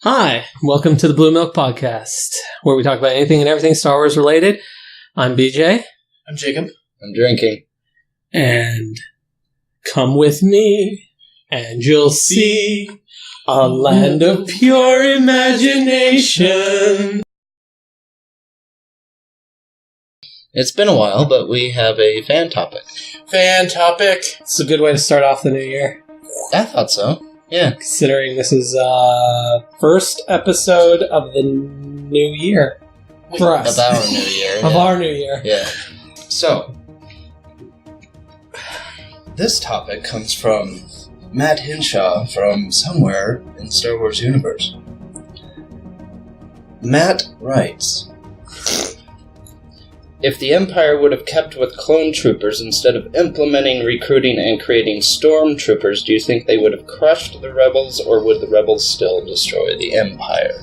Hi, welcome to the BlueMilk podcast, where we talk about anything and everything Star Wars related. I'm BJ. I'm Jacob. I'm drinking. And come with me, and you'll see a land of pure imagination. It's been a while, but we have a fan topic. Fan topic. It's a good way to start off the new year. I thought so. Yeah. Considering this is first episode of the new year for us. Of our new year. Of our new year. Yeah. So, this topic comes from Matt Hinshaw from somewhere in the Star Wars universe. Matt writes, if the Empire would have kept with clone troopers instead of implementing, recruiting, and creating stormtroopers, do you think they would have crushed the rebels, or would the rebels still destroy the Empire?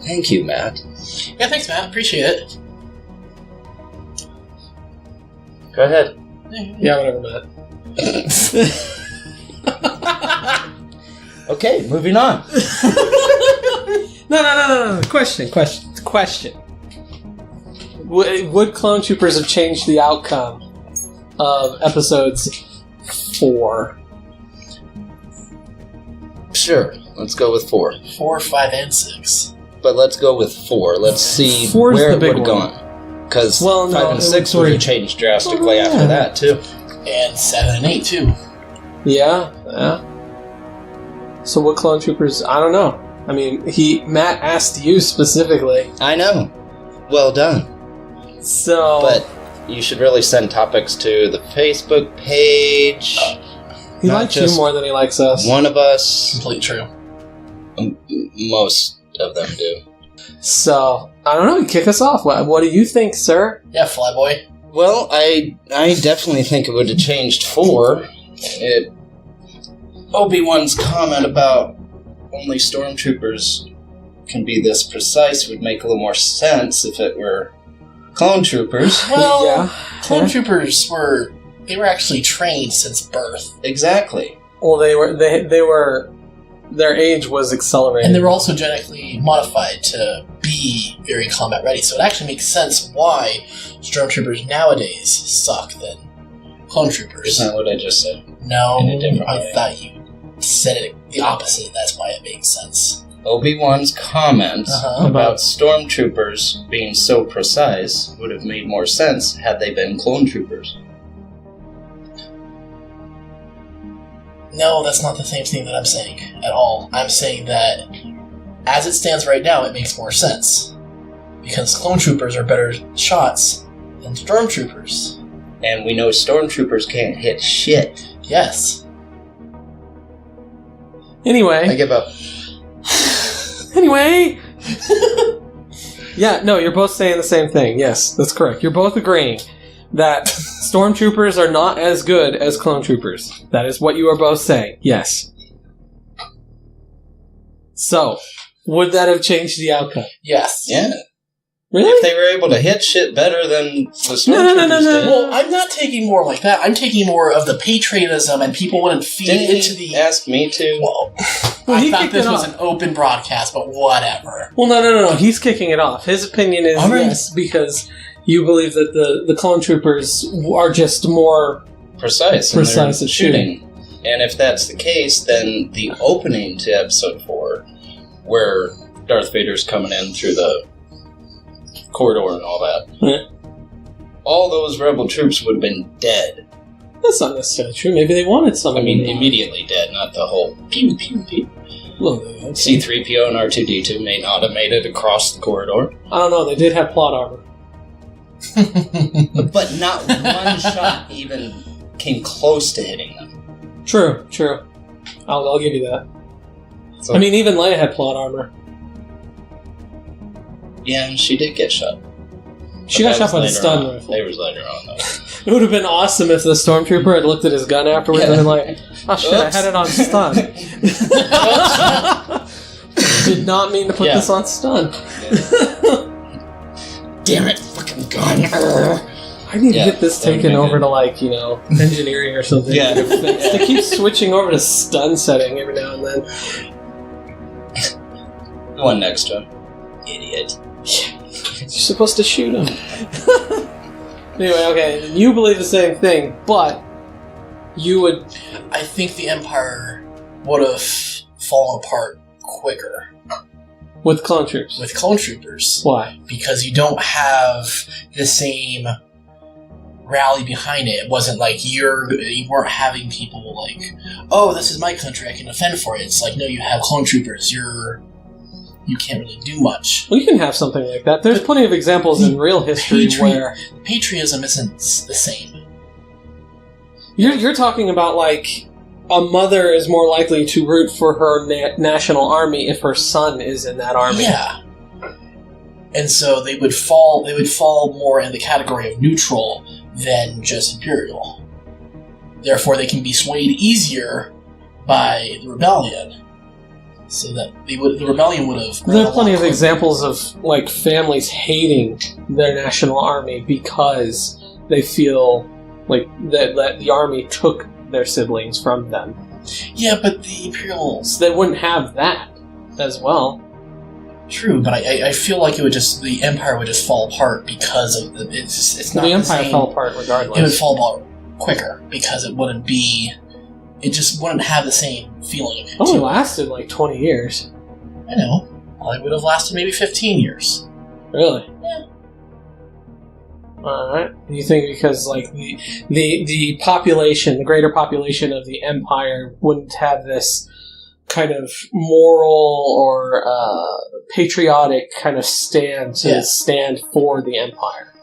Thank you, Matt. Yeah, thanks, Matt. Appreciate it. Go ahead. Yeah, whatever, Matt. Okay, moving on. No. Question. Would clone troopers have changed the outcome of episodes 4? Sure, let's go with 4. 4, 5, and 6. But let's go with 4. Let's see 4's where the it big would have one. gone. Because Well, no, 5 and it 6 would would have be- changed drastically Oh, yeah. after that, too. And 7 and 8, too. Yeah. So what clone troopers? I don't know. I mean, Matt asked you specifically. I know. Well done. So, But you should really send topics to the Facebook page. he not likes you just more than he likes us. One of us. Completely true. Most of them do. So, I don't know. Kick us off. What do you think, sir? Yeah, Flyboy. Well, I definitely think it would have changed 4. Obi-Wan's comment about only stormtroopers can be this precise would make a little more sense if it were clone troopers. Well, Yeah. clone troopers were actually trained since birth. Exactly. Well, they were. Their age was accelerated, And they were also genetically modified to be very combat ready. So it actually makes sense why stormtroopers nowadays suck than clone troopers. Isn't that what I just said? No, In a different I way. thought you said it the opposite. That's why it makes sense. Obi-Wan's comment Uh-huh. about stormtroopers being so precise would have made more sense had they been clone troopers. No, that's not the same thing that I'm saying at all. I'm saying that as it stands right now, it makes more sense. Because clone troopers are better shots than stormtroopers. And we know stormtroopers can't hit shit. Yes. I Anyway. give up. Anyway. Yeah. No, you're both saying the same thing. Yes, that's correct. You're both agreeing that stormtroopers are not as good as clone troopers. That is what you are both saying. Yes. So, would that have changed the outcome? Yes. Yeah. Really? If they were able to hit shit better than the stormtroopers No. did. Well, I'm not taking more like that. I'm taking more of the patriotism and people wouldn't feed Didn't into he the... ask me to? Well, Well, he I thought kicked this it was off. an open broadcast, but whatever. Well, no. He's kicking it off. His opinion is All right. yes, because you believe that the clone troopers are just more... Precise in Precise their at shooting. shooting. And if that's the case, then the opening to episode 4, where Darth Vader's coming in through the corridor and all that, Yeah. all those rebel troops would have been dead. That's not necessarily true. Maybe they wanted some. I mean, immediately dead, not the whole pew pew pew. Well, okay. C-3PO and R2-D2 may not have made it across the corridor. I don't know. They did have plot armor. But not one shot even came close to hitting them. True. I'll give you that. So, I mean, even Leia had plot armor. yeah, she did get shot. She got shot by the stun rifle. That was later on, though. It would have been awesome if the stormtrooper had looked at his gun afterwards and been like, "Oh shit, I Oops. had it on stun." Did not mean to put Yeah. this on stun. Damn it, fucking gun. I need Yeah, to get this that would've taken been over good. to, like, you know, engineering or something. Yeah. They keep switching over to stun setting every now and then. The one next to him. Idiot. You're supposed to shoot him. Anyway, okay, you believe the same thing, but you would... I think the Empire would have fallen apart quicker. With clone troops? With clone troopers. Why? Because you don't have the same rally behind it. It wasn't like you weren't having people like, oh, this is my country, I can defend for it. It's like, no, you have clone troopers. You can't really do much. Well, you can have something like that. There's plenty of examples in real history where... Patriotism isn't the same. You're talking about, like, a mother is more likely to root for her national army if her son is in that army. Yeah. And so they would fall more in the category of neutral than just Imperial. Therefore, they can be swayed easier by the rebellion. So that the rebellion would have... There are plenty of examples of, like, families hating their national army because they feel like that the army took their siblings from them. Yeah, but the Imperials... They wouldn't have that as well. True, but I feel like the Empire would just fall apart because of it's not the Empire fell apart regardless. It would fall apart quicker because it wouldn't be... It just wouldn't have the same feeling. It only lasted like 20 years. I know. Well, it would have lasted maybe 15 years. Really? Yeah. Alright. You think because like the population, the greater population of the Empire wouldn't have this kind of moral or patriotic kind of stand to stand for the Empire.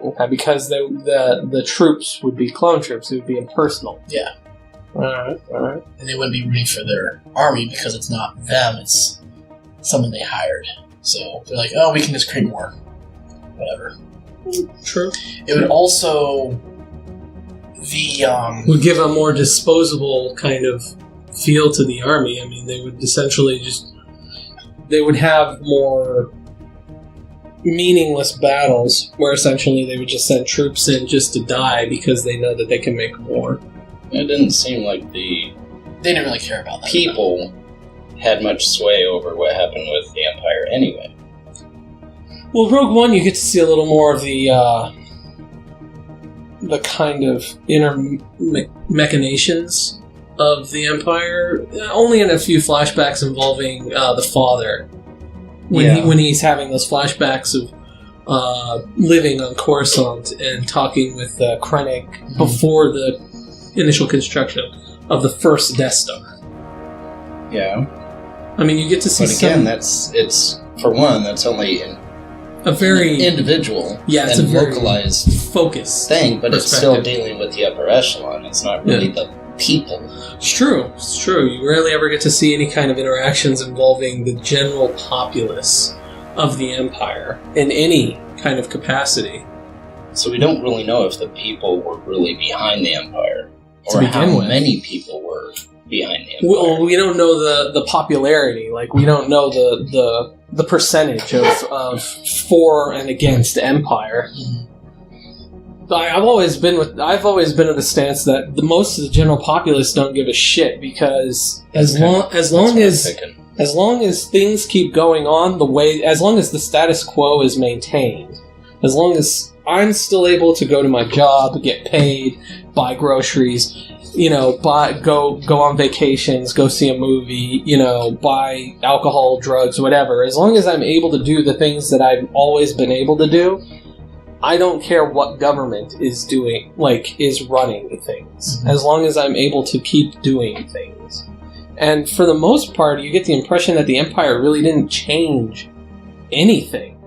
Okay, because the troops would be clone troops. It would be impersonal. Yeah. Alright. And they wouldn't be rooting for their army because it's not them, it's someone they hired. So they're like, oh, we can just create more. Whatever. True. It would also... would give a more disposable kind of feel to the army. I mean, they would essentially they would have more meaningless battles where essentially they would just send troops in just to die because they know that they can make war. It didn't seem like they didn't really care about that. People had much sway over what happened with the Empire anyway. Well, Rogue One, you get to see a little more of the kind of inner machinations of the Empire, only in a few flashbacks involving the father. When he's having those flashbacks of living on Coruscant and talking with Krennic before the initial construction of the first Death Star. Yeah. I mean, you get to see But again, that's only a very individual it's and a very localized focus thing, but it's still dealing with the upper echelon. It's not really the people. It's true. You rarely ever get to see any kind of interactions involving the general populace of the Empire in any kind of capacity. So we don't really know if the people were really behind the Empire, or how many people were behind the Empire. Well, we don't know the popularity. Like, we don't know the percentage of for and against Empire. I've always been of the stance that most of the general populace don't give a shit because as long as things keep going on as long as the status quo is maintained, as long as I'm still able to go to my job, get paid, buy groceries, go on vacations, go see a movie, buy alcohol, drugs, whatever. As long as I'm able to do the things that I've always been able to do, I don't care what government is doing, is running things. Mm-hmm. As long as I'm able to keep doing things. And for the most part, you get the impression that the Empire really didn't change anything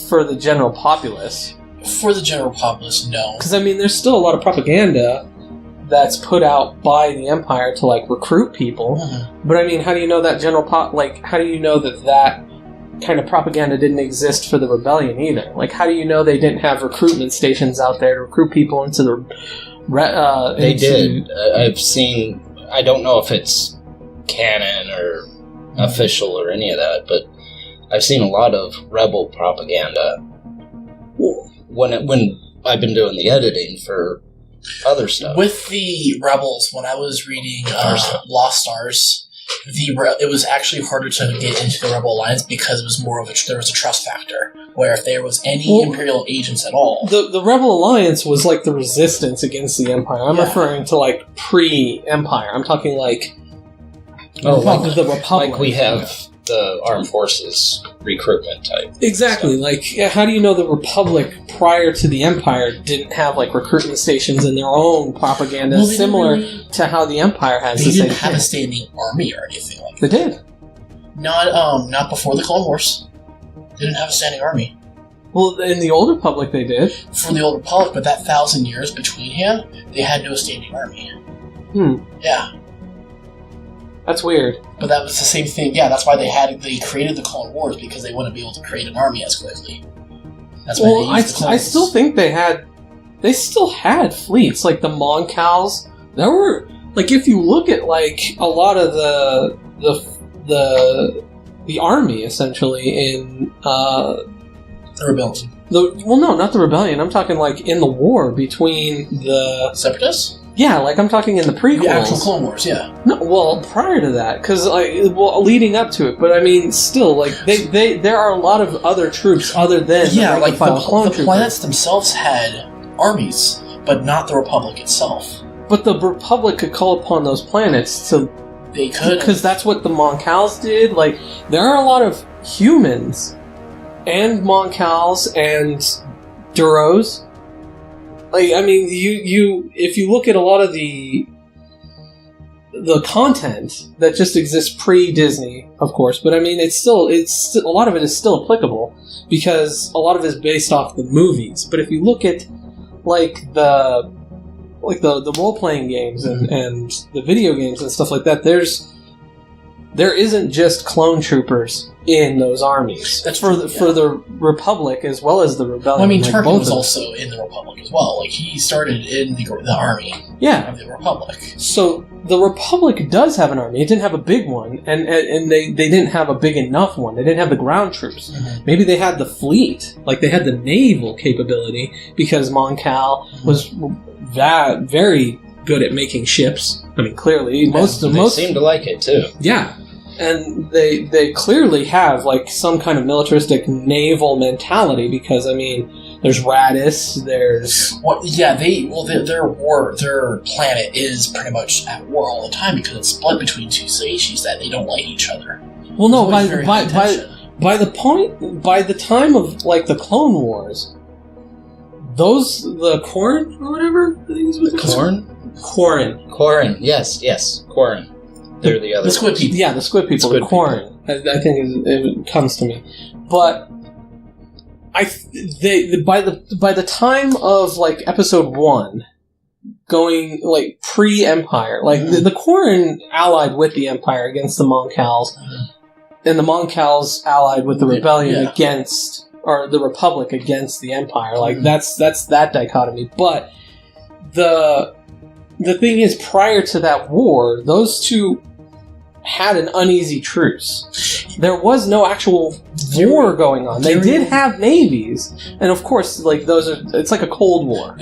for the general populace. For the general populace, no. Because, I mean, there's still a lot of propaganda that's put out by the Empire to, recruit people. Mm-hmm. But, I mean, how do you know that how do you know that kind of propaganda didn't exist for the rebellion either? How do you know they didn't have recruitment stations out there to recruit people into the... They did. I've seen... I don't know if it's canon or official or any of that, but I've seen a lot of rebel propaganda when I've been doing the editing for other stuff. With the rebels, when I was reading Lost Stars, it was actually harder to get into the Rebel Alliance because it was more of there was a trust factor, where if there was any Imperial agents at all... The Rebel Alliance was like the resistance against the Empire. I'm referring to like pre-Empire. I'm talking like... like the Republic. Like we have the Armed Forces recruitment type. Exactly. Like, how do you know the Republic prior to the Empire didn't have like recruitment stations and their own propaganda similar to how the Empire has? They didn't have a standing army or anything like that. They did. Not before the Clone Wars. They didn't have a standing army. Well, in the Old Republic they did. For the Old Republic, but that 1,000 years between here, they had no standing army. Yeah. That's weird. But that was the same thing. Yeah, that's why they created the Clone Wars, because they wouldn't be able to create an army as quickly. That's why they used the clones. I still think they still had fleets, like the Moncals. There were, like, if you look at like a lot of the army essentially in the rebellion. No, not the rebellion. I'm talking like in the war between the Separatists. Yeah, like I'm talking in the prequels. The actual Clone Wars, yeah. No, well, prior to that, because leading up to it, but I mean, still, like there are a lot of other troops other than like the planets themselves had armies, but not the Republic itself. But the Republic could call upon those planets to. They could, because that's what the Moncals did. Like there are a lot of humans, and Moncals and Duros. Like, I mean, if you look at a lot of the content that just exists pre-Disney, of course, but I mean, it's still a lot of it is still applicable because a lot of it is based off the movies. But if you look at like the role-playing games and the video games and stuff like that, there isn't just clone troopers in those armies. That's for the Republic as well as the Rebellion. Well, I mean, like, Dirk was also in the Republic as well. Like, he started in the army of the Republic. So the Republic does have an army. It didn't have a big one, and they didn't have a big enough one. They didn't have the ground troops. Mm-hmm. Maybe they had the fleet. Like, they had the naval capability because Moncal was very good at making ships. I mean, clearly, most seem to like it too. Yeah. And they clearly have like some kind of militaristic naval mentality because I mean there's Radis, there's their planet is pretty much at war all the time because it's split between two species that they don't like each other. Well, no, by the time of like the Clone Wars, the Quarren or whatever, I think is what Quarren, yes, Quarren. They're the other the squid people. Yeah, the squid people. The Quarren. I think it comes to me, but by the time of like Episode 1, going like pre-Empire, like the Quarren allied with the Empire against the Moncals, and the Moncals allied with the Rebellion against, or the Republic against the Empire. Like that's that dichotomy. But the thing is, prior to that war, those two had an uneasy truce. There was no actual war going on. They did have navies, and of course, like it's like a Cold War.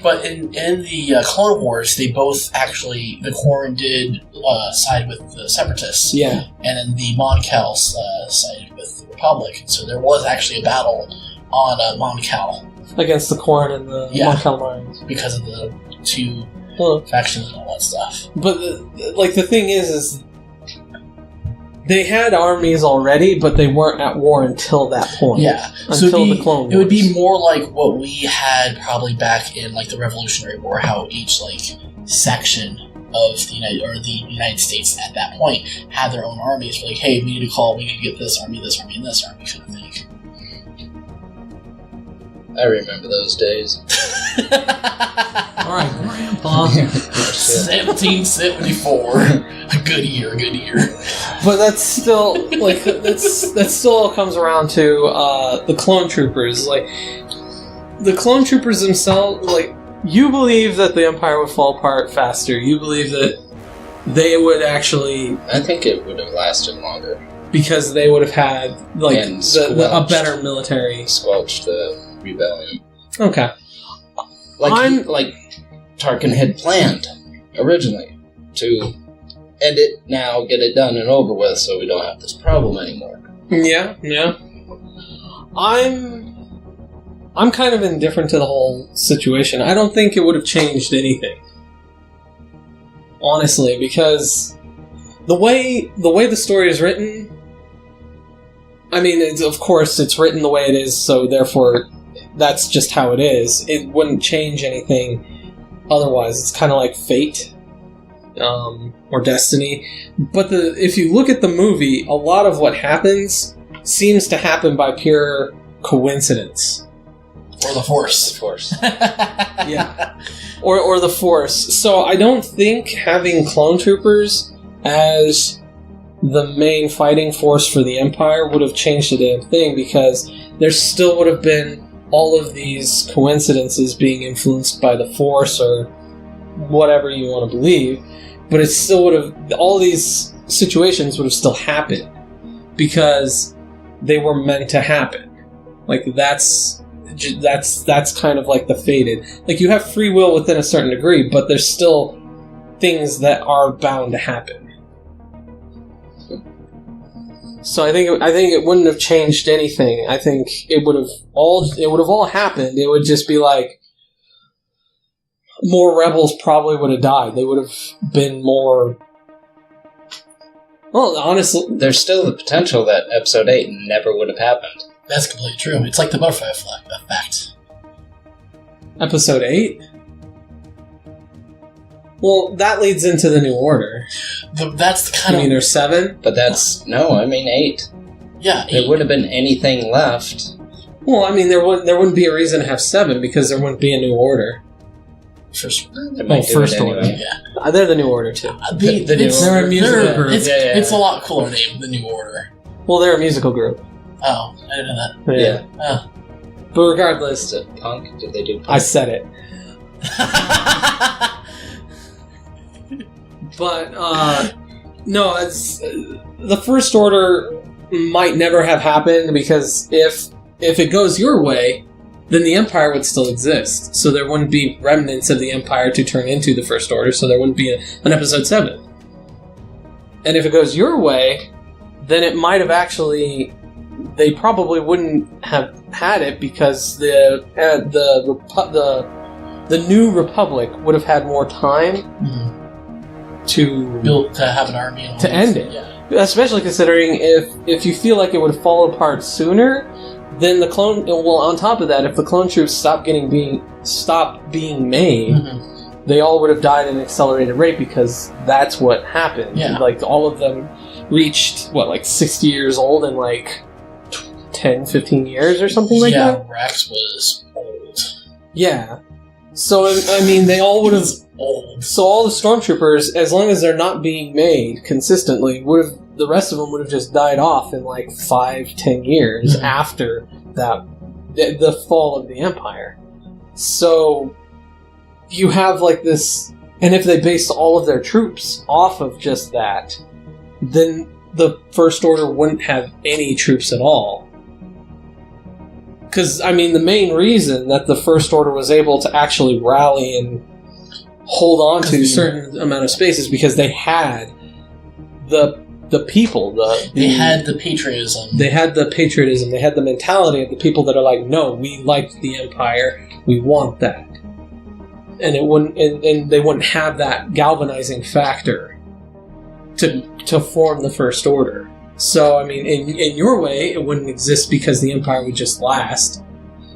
But in the Clone Wars, they both actually, the Quarren did side with the Separatists, and then the Moncals sided with the Republic. So there was actually a battle on Moncal against the Quarren and the Moncal Marines because of the two factions and all that stuff. But the thing is they had armies already, but they weren't at war until that point. Yeah, until the Clone Wars. It would be more like what we had probably back in like the Revolutionary War, how each like section of the United States at that point had their own armies. Like, hey, we need to get this army, and this army kind of thing. I remember those days. Alright, Grandpa. 1774. A good year. But that's still, like, that still comes around to the clone troopers. Like, the clone troopers themselves, like, you believe that the Empire would fall apart faster. You believe that they would actually... I think it would have lasted longer. Because they would have had, like, a better military... Squelched the rebellion. Okay. Like Tarkin had planned originally to end it now, get it done and over with, so we don't have this problem anymore. Yeah. I'm kind of indifferent to the whole situation. I don't think it would have changed anything. Honestly, because the way the story is written, I mean, of course it's written the way it is, so therefore that's just how it is. It wouldn't change anything otherwise. It's kind of like fate. Or destiny. But if you look at the movie, a lot of what happens seems to happen by pure coincidence. Or the Force. The Force. Yeah. Or the Force. So I don't think having clone troopers as the main fighting force for the Empire would have changed a damn thing, because there still would have been all of these coincidences being influenced by the Force or whatever you want to believe. But it still would have, all these situations would have still happened because they were meant to happen. Like, that's kind of like the fated. Like, you have free will within a certain degree, but there's still things that are bound to happen. So I think it wouldn't have changed anything. I think it would have all happened. It would just be like, more rebels probably would have died. They would have been more... Well, honestly... There's still the potential that Episode 8 never would have happened. That's completely true. It's like the butterfly effect. Episode 8? Well, that leads into the New Order. That's the kind I mean, there's 7? But that's... No, I mean 8. Yeah, 8. There would have been anything left. Well, I mean, there wouldn't be a reason to have 7 because there wouldn't be a New Order. First Order. Yeah. They're the New Order, too. They're a musical group. It's a lot cooler name, the New Order. Well, they're a musical group. Oh, I didn't know that. Yeah. Oh. But regardless... Is it punk? Did they do punk? I said it. But, no, it's... the First Order might never have happened because if it goes your way, then the Empire would still exist. So there wouldn't be remnants of the Empire to turn into the First Order, so there wouldn't be an Episode 7. And if it goes your way, then it might have actually... They probably wouldn't have had it because the New Republic would have had more time to have an army and to end it. Yeah. Especially considering if you feel like it would fall apart sooner, then the clone. Well, on top of that, if the clone troops stopped being made, they all would have died at an accelerated rate because that's what happened. Yeah. Like all of them reached like 60 years old in like 10, 15 years or something like that. Yeah, Rex was old. Yeah. So, I mean, they all would have... old. So all the stormtroopers, as long as they're not being made consistently, the rest of them would have just died off in like 5-10 years after that, the fall of the Empire. So you have like this... And if they based all of their troops off of just that, then the First Order wouldn't have any troops at all. Because, I mean, the main reason that the First Order was able to actually rally and hold on to a certain amount of space is because they had the people. They had the patriotism. They had the patriotism. They had the mentality of the people that are like, no, we like the Empire. We want that. And it wouldn't, and they wouldn't have that galvanizing factor to form the First Order. So, I mean, in your way, it wouldn't exist because the Empire would just last.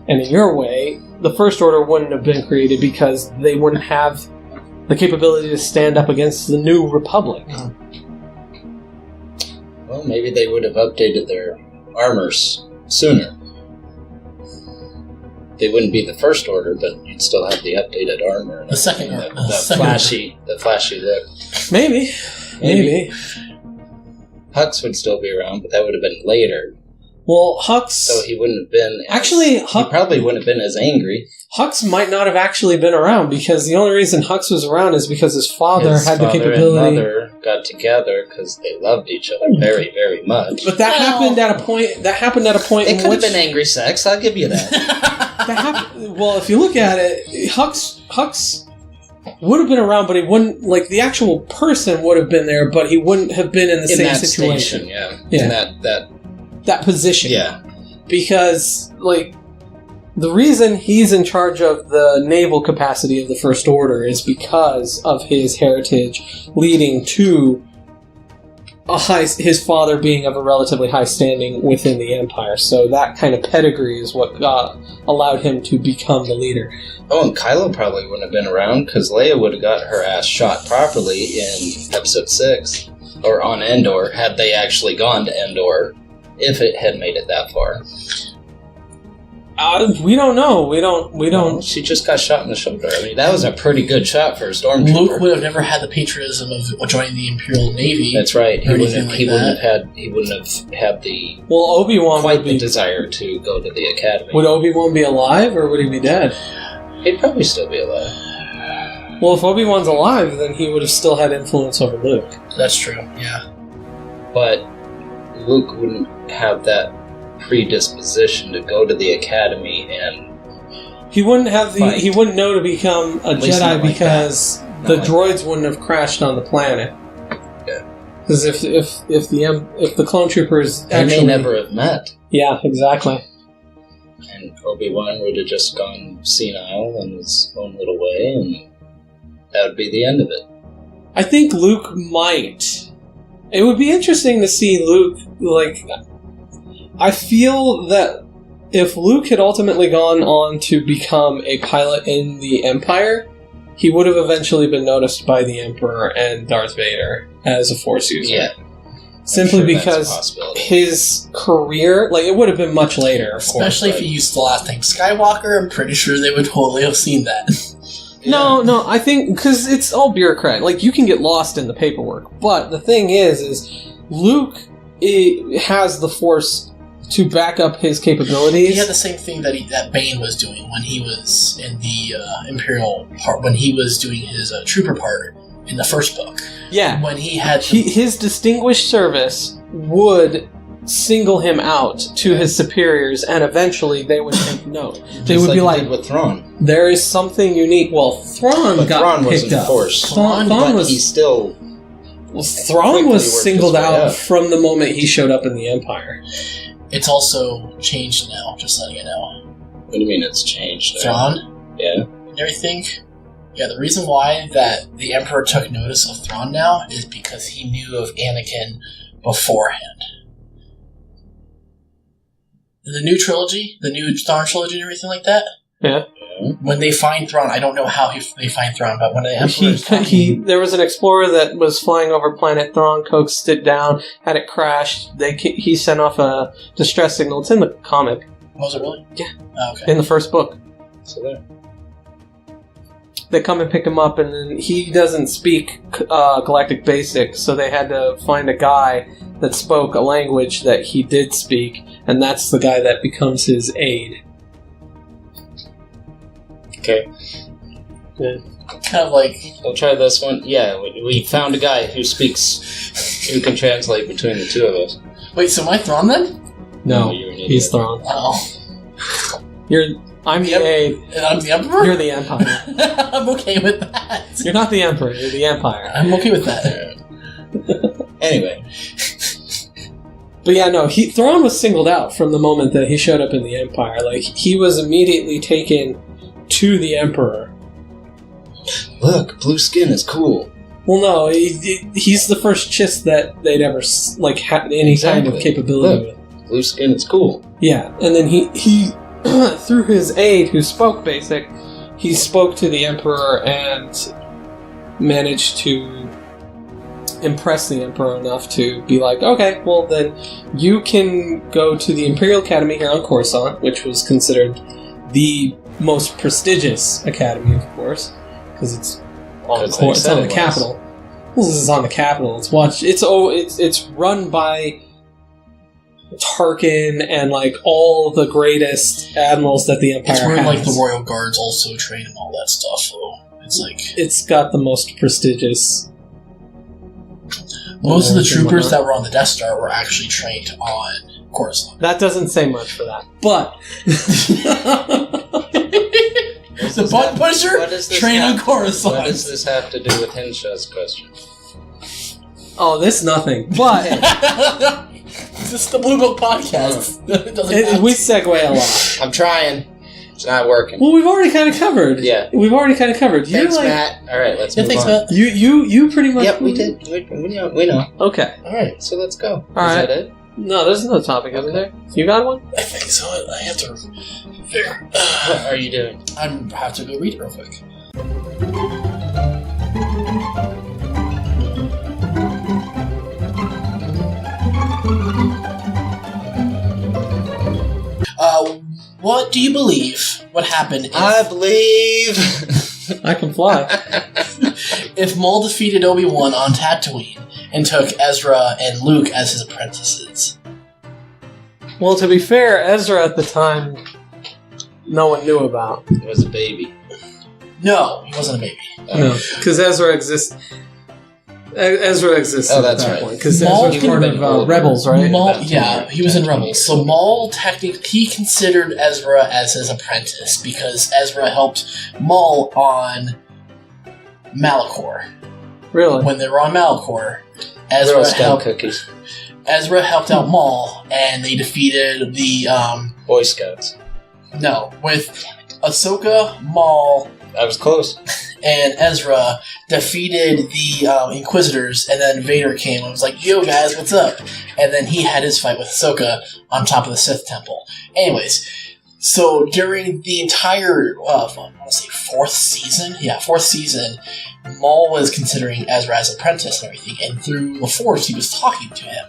And in your way, the First Order wouldn't have been created because they wouldn't have the capability to stand up against the New Republic. Well, maybe they would have updated their armors sooner. They wouldn't be the First Order, but you'd still have the updated armor. The second order. The flashy look. Maybe. Hux would still be around, but that would have been later. Well, Hux... So he wouldn't have been... Actually, he probably wouldn't have been as angry. Hux might not have actually been around, because the only reason Hux was around is because his father had the capability... and mother got together because they loved each other very, very much. But that happened at a point... It could have been angry sex, I'll give you that. Well, if you look at it, Hux would have been around, but he wouldn't, like, the actual person would have been there, but he wouldn't have been in the same situation. Station, Yeah. In that position. Yeah. Because, like, the reason he's in charge of the naval capacity of the First Order is because of his heritage leading to his father being of a relatively high standing within the Empire. So that kind of pedigree is what allowed him to become the leader. Oh, and Kylo probably wouldn't have been around, because Leia would have got her ass shot properly in Episode 6, or on Endor, had they actually gone to Endor, if it had made it that far. We don't know. We don't. She just got shot in the shoulder. I mean, that was a pretty good shot for a stormtrooper. Luke would have never had the patriotism of joining the Imperial Navy. That's right. He wouldn't have had the Obi-Wan quite would the be. desire to go to the Academy. Would Obi-Wan be alive, or would he be dead? He'd probably still be alive. Well, if Obi-Wan's alive, then he would have still had influence over Luke. That's true, yeah. But Luke wouldn't have that predisposition to go to the Academy, and he wouldn't have the. Fight. He wouldn't know to become a least Jedi not like because Not the like droids wouldn't have crashed on the planet. Yeah. Because if the clone troopers they actually may never have met. Yeah, exactly. And Obi-Wan would have just gone senile in his own little way, and that would be the end of it. I think Luke might. It would be interesting to see Luke, like... I feel that if Luke had ultimately gone on to become a pilot in the Empire, he would have eventually been noticed by the Emperor and Darth Vader as a Force user. Yeah. Simply I'm sure that's a because possibility. his career, like, it would have been much later, of Especially course. if he used the last name Skywalker, I'm pretty sure they would totally have seen that. No, I think, because it's all bureaucrat. Like, you can get lost in the paperwork. But the thing is Luke has the Force to back up his capabilities. He had the same thing that Bane was doing when he was in the Imperial part, when he was doing his trooper part in the first book. Yeah. When he had His distinguished service would single him out to his superiors, and eventually they would take note. They Just would be he like, did with Thrawn. there is something unique. Well, Thrawn But got Thrawn picked wasn't up. forced. Thrawn But was... he still... Thrawn quickly was worked singled his way out up. from the moment he showed up in the Empire. It's also changed now, just letting you know. What do you mean it's changed? Thrawn Yeah. and everything. Yeah, the reason why that the Emperor took notice of Thrawn now is because he knew of Anakin beforehand. In the new trilogy, the new Thrawn trilogy and everything like that, Yeah. when they find Thrawn, I don't know how they find Thrawn, but when the Emperor is talking, There was an explorer that was flying over planet Thrawn, coaxed it down, had it crash. He sent off a distress signal. It's in the comic, was it really? Yeah. Oh, okay. in the first book. So there. They come and pick him up, and then he doesn't speak Galactic Basic, so they had to find a guy that spoke a language that he did speak, and that's the guy that becomes his aide. Okay. Yeah. Kind of like We'll try this one. Yeah, we found a guy who speaks, who can translate between the two of us. wait, so am I Thrawn then? No, you're an idiot. he's Thrawn. Oh, I'm the Yep. aide. and I'm the Emperor. You're the Empire. I'm okay with that. You're not the Emperor. You're the Empire. I'm okay with that. Anyway, But yeah, no, Thrawn was singled out from the moment that he showed up in the Empire. Like, he was immediately taken to the Emperor. look, blue skin is cool. Well, no, he's the first Chiss that they'd ever had any kind of Exactly. capability Look. with. Blue skin is cool. Yeah, and then he through his aide, who spoke Basic, he spoke to the Emperor and managed to impress the Emperor enough to be like, okay, well then you can go to the Imperial Academy here on Coruscant, which was considered the most prestigious academy, of course, because it's on Because they it's said on it the was. capital. Well, this is on the capital. It's run by Tarkin and like all the greatest admirals that the Empire It's where has. like the Royal Guards also train and all that stuff. So it's like It's got the most prestigious. most of the and troopers whatnot. that were on the Death Star were actually trained on Coruscant. That doesn't say much for that, but Was The button pusher? What does this Train on What Coruscant. does this have to do with Henshaw's question? Oh, this nothing. But This is the BlueMilk podcast. It doesn't matter. we segue a lot. I'm trying. It's not working. Well, we've already kind of covered. Yeah. We've already kind of covered. Thanks, Matt. All right, let's Yeah, move thanks, on. Matt. You pretty much. Yep, we did. We know. Okay. All right, so let's go. All Is right. that it? No, there's another topic, isn't there? You got one? I think so. I have to figure. What are you doing? I have to go read it real quick. What do you believe would happen I believe. I can fly. if Maul defeated Obi-Wan on Tatooine and took Ezra and Luke as his apprentices? Well, to be fair, Ezra at the time, no one knew about. It was a baby. No, he wasn't a baby. No, because Ezra exists. Ezra exists Oh, at that's that right. point. Because Maul Ezra's part could've of been Rebels, right? Maul, yeah, he was in Rebels. So Maul technically he considered Ezra as his apprentice because Ezra helped Maul on Malachor. Really? When they were on Malachor, Girl Scout cookies. Ezra helped out Maul, and they defeated the Boy Scouts. with Ahsoka, Maul, I was close. and Ezra defeated the Inquisitors, and then Vader came and was like, "Yo, guys, what's up?" And then he had his fight with Ahsoka on top of the Sith Temple. Anyways, so during the entire, I want to say fourth season, Maul was considering Ezra as apprentice and everything, and through the Force, he was talking to him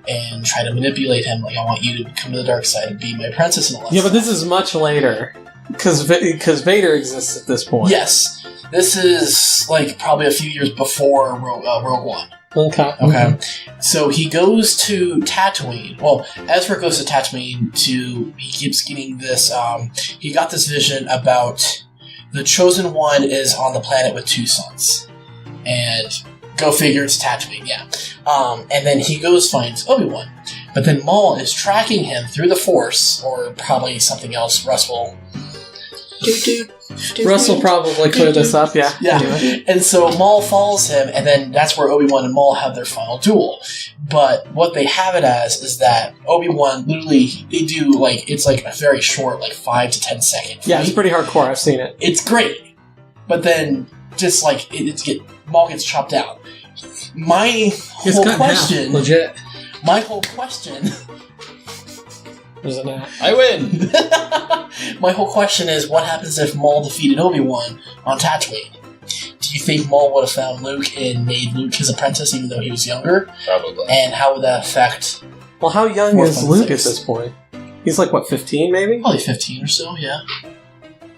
and trying to manipulate him, like, "I want you to come to the dark side and be my apprentice," and all that Yeah, but stuff. this is much later. Because Vader exists at this point. Yes. This is, like, probably a few years before Rogue One. Okay. Okay. So he goes to Tatooine. Well, Ezra goes to Tatooine he keeps getting this, he got this vision about the Chosen One is on the planet with two suns. And go figure, it's Tatooine, yeah. And then he goes, finds Obi-Wan. But then Maul is tracking him through the Force, or probably something else. Russell probably cleared this up, yeah. Yeah. Anyway. And so Maul follows him, and then that's where Obi-Wan and Maul have their final duel. But what they have it as is that Obi-Wan literally, they do, like, it's like a very short, like 5 to 10 second fight. Yeah, it's pretty hardcore. I've seen it. It's great. But then, just like, Maul gets chopped out. My whole question... Legit. My whole question... There's an app. I win! My whole question is, what happens if Maul defeated Obi-Wan on Tatooine? Do you think Maul would have found Luke and made Luke his apprentice even though he was younger? Probably. And how would that affect... Well, how young More is fun Luke things. at this point? He's like, what, 15 maybe? Probably 15 or so, yeah.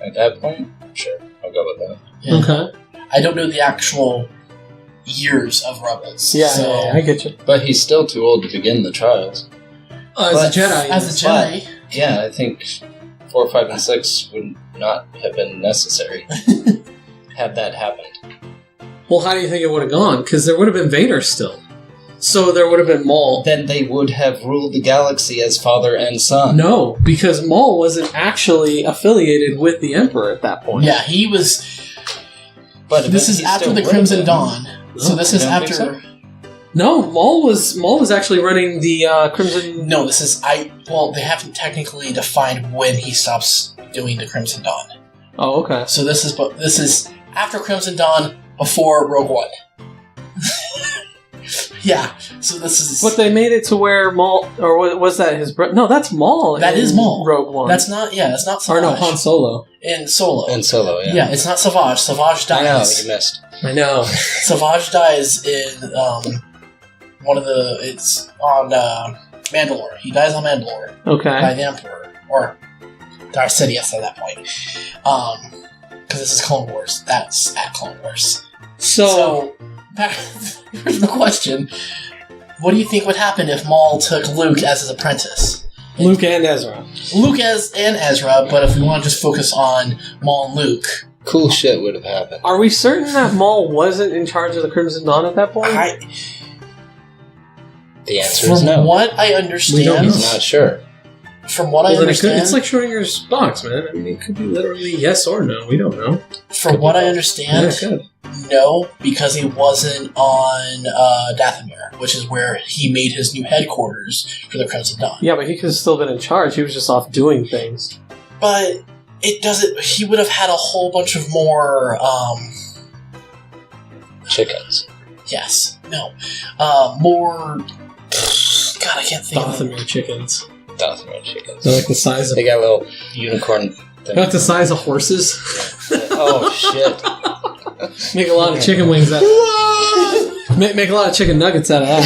At that point, sure. I'll go with that. Yeah. Okay. I don't know the actual years of Rebels. Yeah, so yeah, I get you. But he's still too old to begin the trials. As But a Jedi. As a Jedi, Yeah, I think 4, 5, and 6 would not have been necessary had that happened. Well, how do you think it would have gone? Because there would have been Vader still. So there would have been Maul. Then they would have ruled the galaxy as father and son. No, because Maul wasn't actually affiliated with the Emperor at that point. yeah, he was... But This is he after still the would Crimson have Dawn. So this I is don't think after... so. No, Maul was actually running the Crimson... No, this is... Well, they haven't technically defined when he stops doing the Crimson Dawn. Oh, okay. So this is after Crimson Dawn, before Rogue One. Yeah, so this is... But they made it to where Maul... Or was that his brother? No, that's Maul. That in is Maul. Rogue One. That's not Savage. Or no, Han Solo. In Solo. In Solo, yeah. Yeah, it's not Savage. Savage I know, dies. you missed. I know. Savage dies in one of the... It's on Mandalore. He dies on Mandalore by Okay. the Emperor. Or Darth Sidious at that point. Because this is Clone Wars. That's at Clone Wars. So Back to the original question. What do you think would happen if Maul took Luke as his apprentice? Luke and Ezra. Luke and Ezra, but if we want to just focus on Maul and Luke... Cool shit would have happened. Are we certain that Maul wasn't in charge of the Crimson Dawn at that point? The answer From is no. what I We don't understand... He's not sure. From what I understand... It's like Schrodinger's box, man. I mean, it could be literally yes or no. We don't know. From what I understand, no, because he wasn't on Dathomir, which is where he made his new headquarters for the Crimson Dawn. Yeah, but he could have still been in charge. He was just off doing things. But it doesn't... He would have had a whole bunch of more... chickens. Yes. No. More... God, I can't think of it. Dathomir chickens. Dathomir chickens. They're like the size of... They got a little unicorn thing. They're like the size of horses. Oh, shit. Make a lot of chicken wings out of that. Make a lot of chicken nuggets out of that.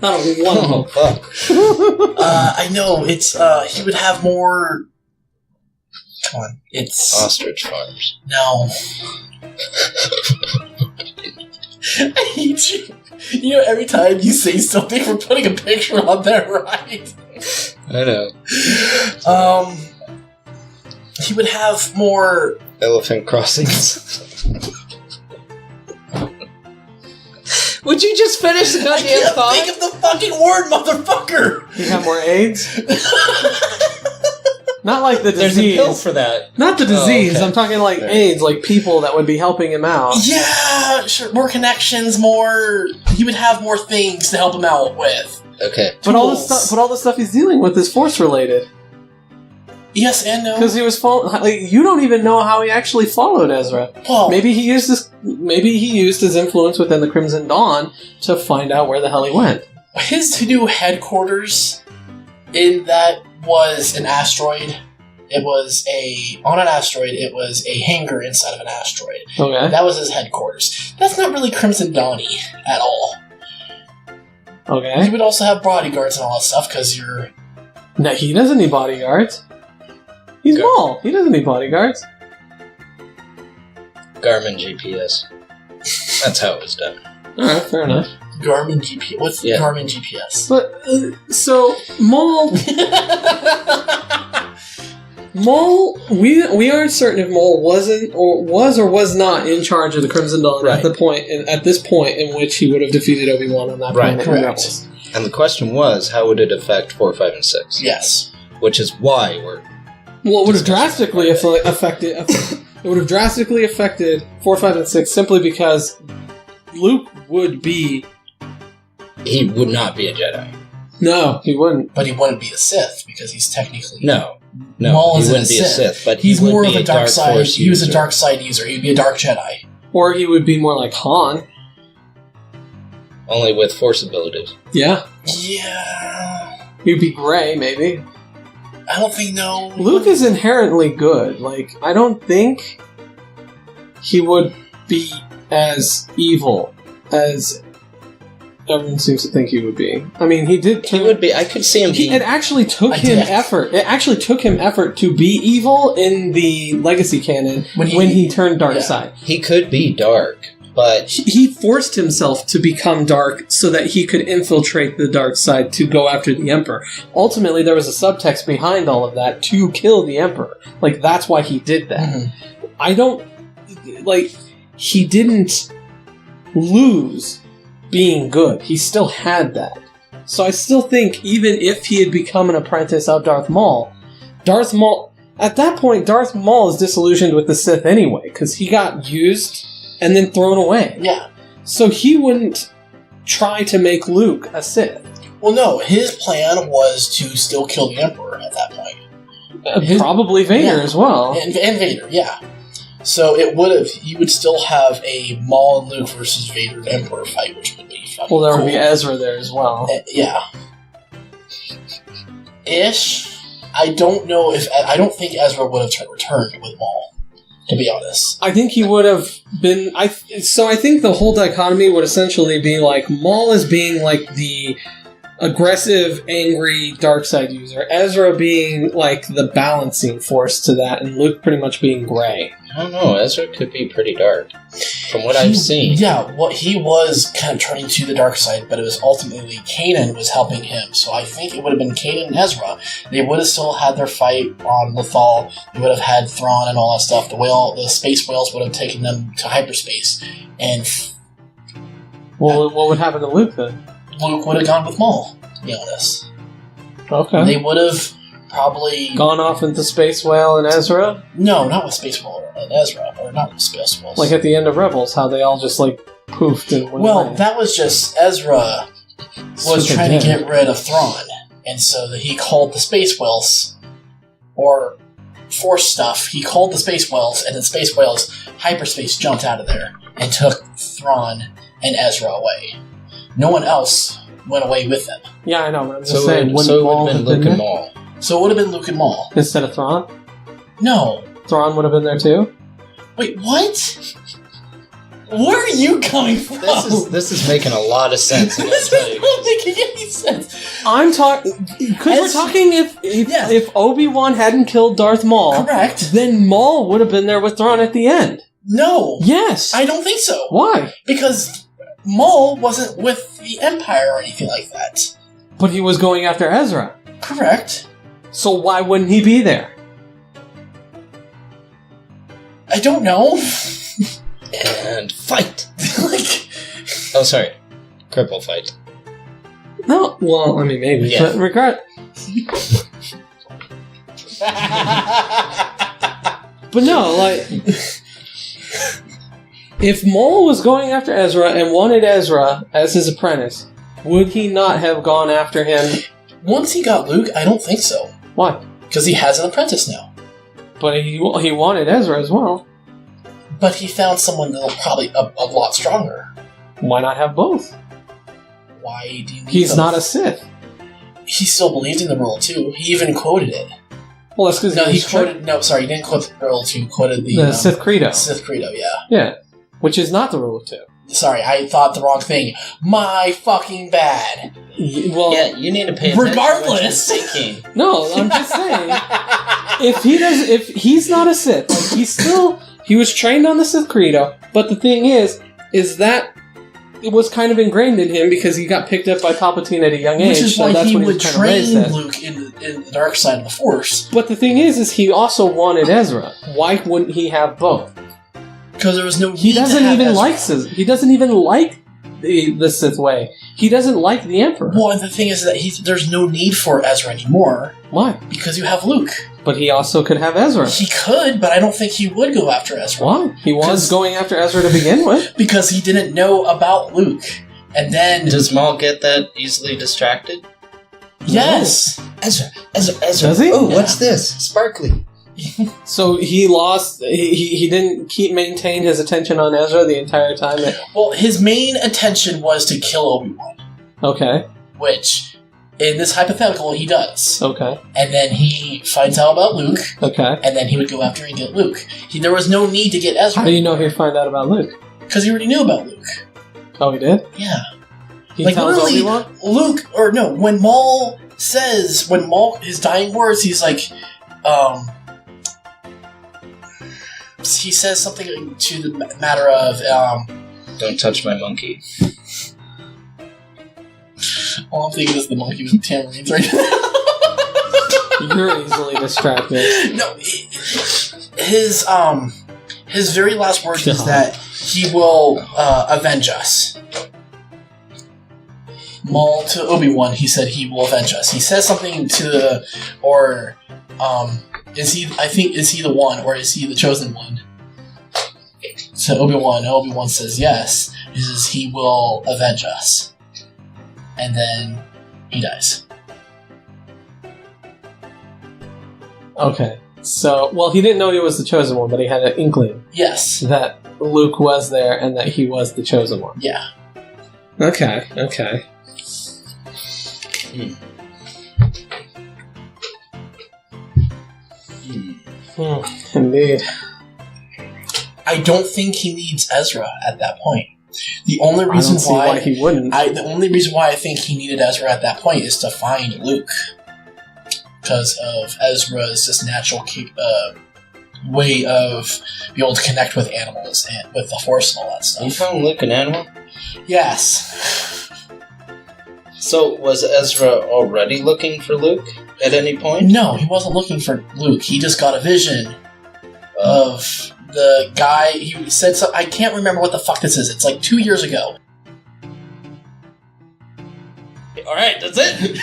Not one of them. Fuck. I know, it's... he would have more... Come on. It's... Ostrich farms. No. I hate you. You know, every time you say something, we're putting a picture on there, right? I know. He would have more... Elephant crossings. Would you just finish the goddamn thought? I can't think of the fucking word, motherfucker! You have more AIDS? Not like the disease. There's a pill for that. Not the disease. Oh, okay. I'm talking like AIDS, like people that would be helping him out. Yeah, sure. More connections, more... He would have more things to help him out with. Okay. But all the stuff he's dealing with is force related. Yes and no. Because he was you don't even know how he actually followed Ezra. Well, Maybe he used his influence within the Crimson Dawn to find out where the hell he went. his new headquarters in that was an asteroid. On an asteroid, it was a hangar inside of an asteroid. Okay. That was his headquarters. That's not really Crimson Dawn-y at all. Okay. You would also have bodyguards and all that stuff, because you're... No, he doesn't need bodyguards. He's Maul. He doesn't need bodyguards. Garmin GPS. That's how it was done. Alright, fair enough. Garmin GPS. What's Garmin GPS? But, so, Maul... Maul, we aren't certain if Maul wasn't or was not in charge of the Crimson Dawn at this point in which he would have defeated Obi-Wan on that planet. Correct. And the question was, how would it affect 4, 5, and 6? Yes. Which is why we're... Well, it would have drastically affected. It would have drastically affected 4, 5, and 6 simply because Luke would be. He would not be a Jedi. No, he wouldn't. But he wouldn't be a Sith because he's technically No, Maul he isn't wouldn't be a Sith. But he's he would more be of a dark side. Force He was a user. dark side user. He'd be a dark Jedi. Or he would be more like Han. Only with Force abilities. Yeah. Yeah. He'd be gray, maybe. I don't think no. Luke is inherently good. Like, I don't think he would be as evil as everyone seems to think he would be. I mean, he did. He would be. I could see him. It actually took him effort. It actually took him effort to be evil in the Legacy canon when he turned dark side. He could be dark, but he forced himself to become dark so that he could infiltrate the dark side to go after the Emperor. Ultimately, there was a subtext behind all of that to kill the Emperor. Like, that's why he did that. Mm-hmm. I don't... Like, he didn't lose being good. He still had that. So I still think, even if he had become an apprentice of Darth Maul... At that point, Darth Maul is disillusioned with the Sith anyway, because he got used... and then thrown away. Yeah. So he wouldn't try to make Luke a Sith. Well, no. His plan was to still kill the Emperor at that point. Probably Vader as well. And Vader, yeah. So he would still have a Maul and Luke versus Vader and Emperor fight, which would be fucking Well, there cool. would be Ezra there as well. Yeah. Ish. I don't think Ezra would have returned with Maul. To be honest, I think he would have been. I think the whole dichotomy would essentially be like Maul as being like the aggressive, angry dark side user, Ezra being like the balancing force to that, and Luke pretty much being gray. I don't know. Ezra could be pretty dark, from what I've seen. Yeah, he was kind of turning to the dark side, but it was ultimately Kanan was helping him. So I think it would have been Kanan and Ezra. They would have still had their fight on Lothal. They would have had Thrawn and all that stuff. The space whales would have taken them to hyperspace. And Well, what would happen to Luke then? Luke would have gone with Maul, to be honest. Okay. They would have probably gone off into Space Whale and Ezra? No, not with Space Whale and Ezra, or not with Space Whales. Like at the end of Rebels, how they all just like poofed and went well, away. that was just Ezra was trying to get rid of Thrawn, and so he called the Space Whales, or Force stuff. He called the Space Whales, and then Space Whales hyperspace jumped out of there and took Thrawn and Ezra away. No one else went away with them. Yeah, I know, but I'm just So saying, it wouldn't would Maul have been have Luke and Maul. So it would have been Luke and Maul. instead of Thrawn? No. Thrawn would have been there too? Wait, what? Where are you coming from? This is making a lot of sense. This is not making any sense. I'm talking... Because we're talking Yes. if Obi-Wan hadn't killed Darth Maul, Correct. then Maul would have been there with Thrawn at the end. No. Yes. I don't think so. Why? Because Maul wasn't with the Empire or anything like that. But he was going after Ezra. Correct. So why wouldn't he be there? I don't know. And fight! Like, Oh, sorry. Cripple fight. No, well, I mean, maybe. Yeah. But regard... But no, like... If Maul was going after Ezra and wanted Ezra as his apprentice, would he not have gone after him? once he got Luke, I don't think so. Why? Because he has an apprentice now. But he wanted Ezra as well. But he found someone that's probably a lot stronger. Why not have both? Why do you need He's both? not a Sith. He still believed in the rule, too. He even quoted it. Well, that's because No, he quoted... No, sorry, he didn't quote the rule 2. He quoted the Sith Credo. Sith Credo, yeah. Yeah. Which is not the rule of two. Sorry, I thought the wrong thing. My fucking bad. Well, Yeah, you need to pay attention Regardless. to what you're thinking. no, I'm just saying. If he's not a Sith, like he was trained on the Sith Credo, but the thing is that it was kind of ingrained in him because he got picked up by Palpatine at a young age. Which is so why that's he when would was kind of raised train as. Luke in the dark side of the Force. But the thing is he also wanted Ezra. Why wouldn't he have both? Because there was no need He doesn't to have even Ezra. like Sith. He doesn't even like the Sith way. He doesn't like the Emperor. Well, and the thing is that there's no need for Ezra anymore Why? because you have Luke. But he also could have Ezra. He could, but I don't think he would go after Ezra. Why? He was going after Ezra to begin with. Because he didn't know about Luke. And then... Does Maul get that easily distracted? Yes! Ezra. Does he? Oh, Yeah. what's this? Sparkly. So he lost. He didn't maintain his attention on Ezra the entire time. Well, his main attention was to kill Obi-Wan. Okay. Which, in this hypothetical, he does. Okay. And then he finds out about Luke, Okay. and then he would go after and get Luke. There was no need to get Ezra. How do you know he'd find out about Luke? Because he already knew about Luke. Oh, he did. Yeah. He Like, tells literally, Obi-Wan. Luke, or no, when Maul, his dying words, he's like, he says something to the matter of, Don't touch my monkey. all I'm thinking is the monkey with the tamarines right now. You're easily distracted. No, his very last words is God. that he will avenge us. Maul to Obi-Wan, he said he will avenge us. He says something to is he the one, or is he the chosen one? To Obi-Wan, Obi-Wan says yes. He says he will avenge us. And then he dies. Okay. So, well, he didn't know he was the chosen one, but he had an inkling Yes. that Luke was there and that he was the chosen one. Yeah. Okay. Okay. Indeed. I don't think he needs Ezra at that point. The only I reason don't see why he wouldn't. The only reason why I think he needed Ezra at that point is to find Luke, because of Ezra's just natural way of being able to connect with animals and with the Force and all that You stuff. found Luke an animal? Yes. So, was Ezra already looking for Luke at any point? No, he wasn't looking for Luke. He just got a vision of the guy. He said something. I can't remember what the fuck this is. It's like 2 years ago. Alright, that's it!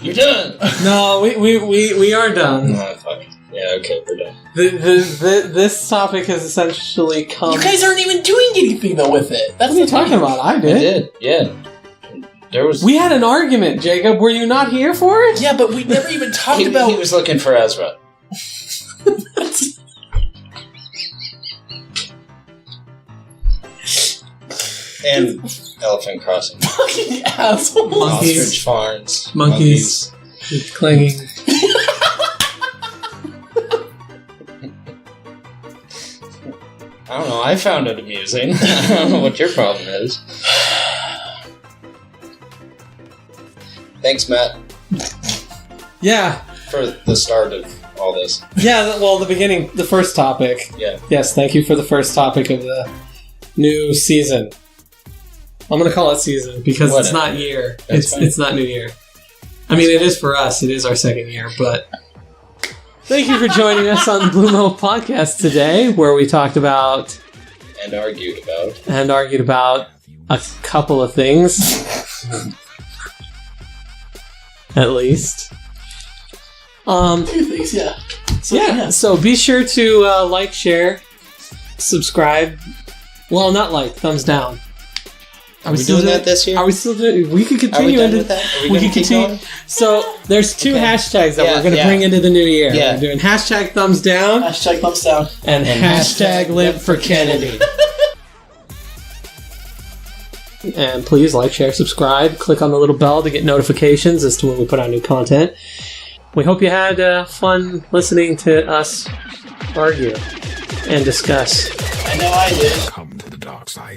You're done! No, we are done. Oh, fuck. Yeah, okay, we're done. This topic has essentially come... You guys aren't even doing anything, though, with it. That's What are you talking about? I did. I did, yeah. There was... We had an argument, Jacob. Were you not here for it? Yeah, but we never even talked about... He was looking for Ezra. And Elephant Crossing. Fucking asshole. Monkeys. Ostrich Farms. Monkeys. It's clanging. I don't know, I found it amusing. I don't know what your problem is. Thanks, Matt, Yeah. for the start of all this. Yeah, well, the beginning, the first topic. Yeah. Yes, thank you for the first topic of the new season. I'm going to call it season because it's Whatever. not year. That's fine. It's not new year. I mean, it is for us. It is our second year, but... Thank you for joining us on the BlueMilk podcast today, where we talked about... And argued about a couple of things. At least. 2 things, yeah. So, Yeah, so be sure to like, share, subscribe. Well, not like, thumbs down. Are we doing that this year? Are we still doing? We could Are we continue done into with that? Are we we gonna could keep continue. going? So there's two Okay. hashtags that Yeah, we're going to yeah. bring into the new year. Yeah. We're doing hashtag thumbs down Hashtag thumbs down. and hashtag live for Kennedy. And please like, share, subscribe. Click on the little bell to get notifications as to when we put out new content. We hope you had fun listening to us argue and discuss. I know I did. Come to the dark side.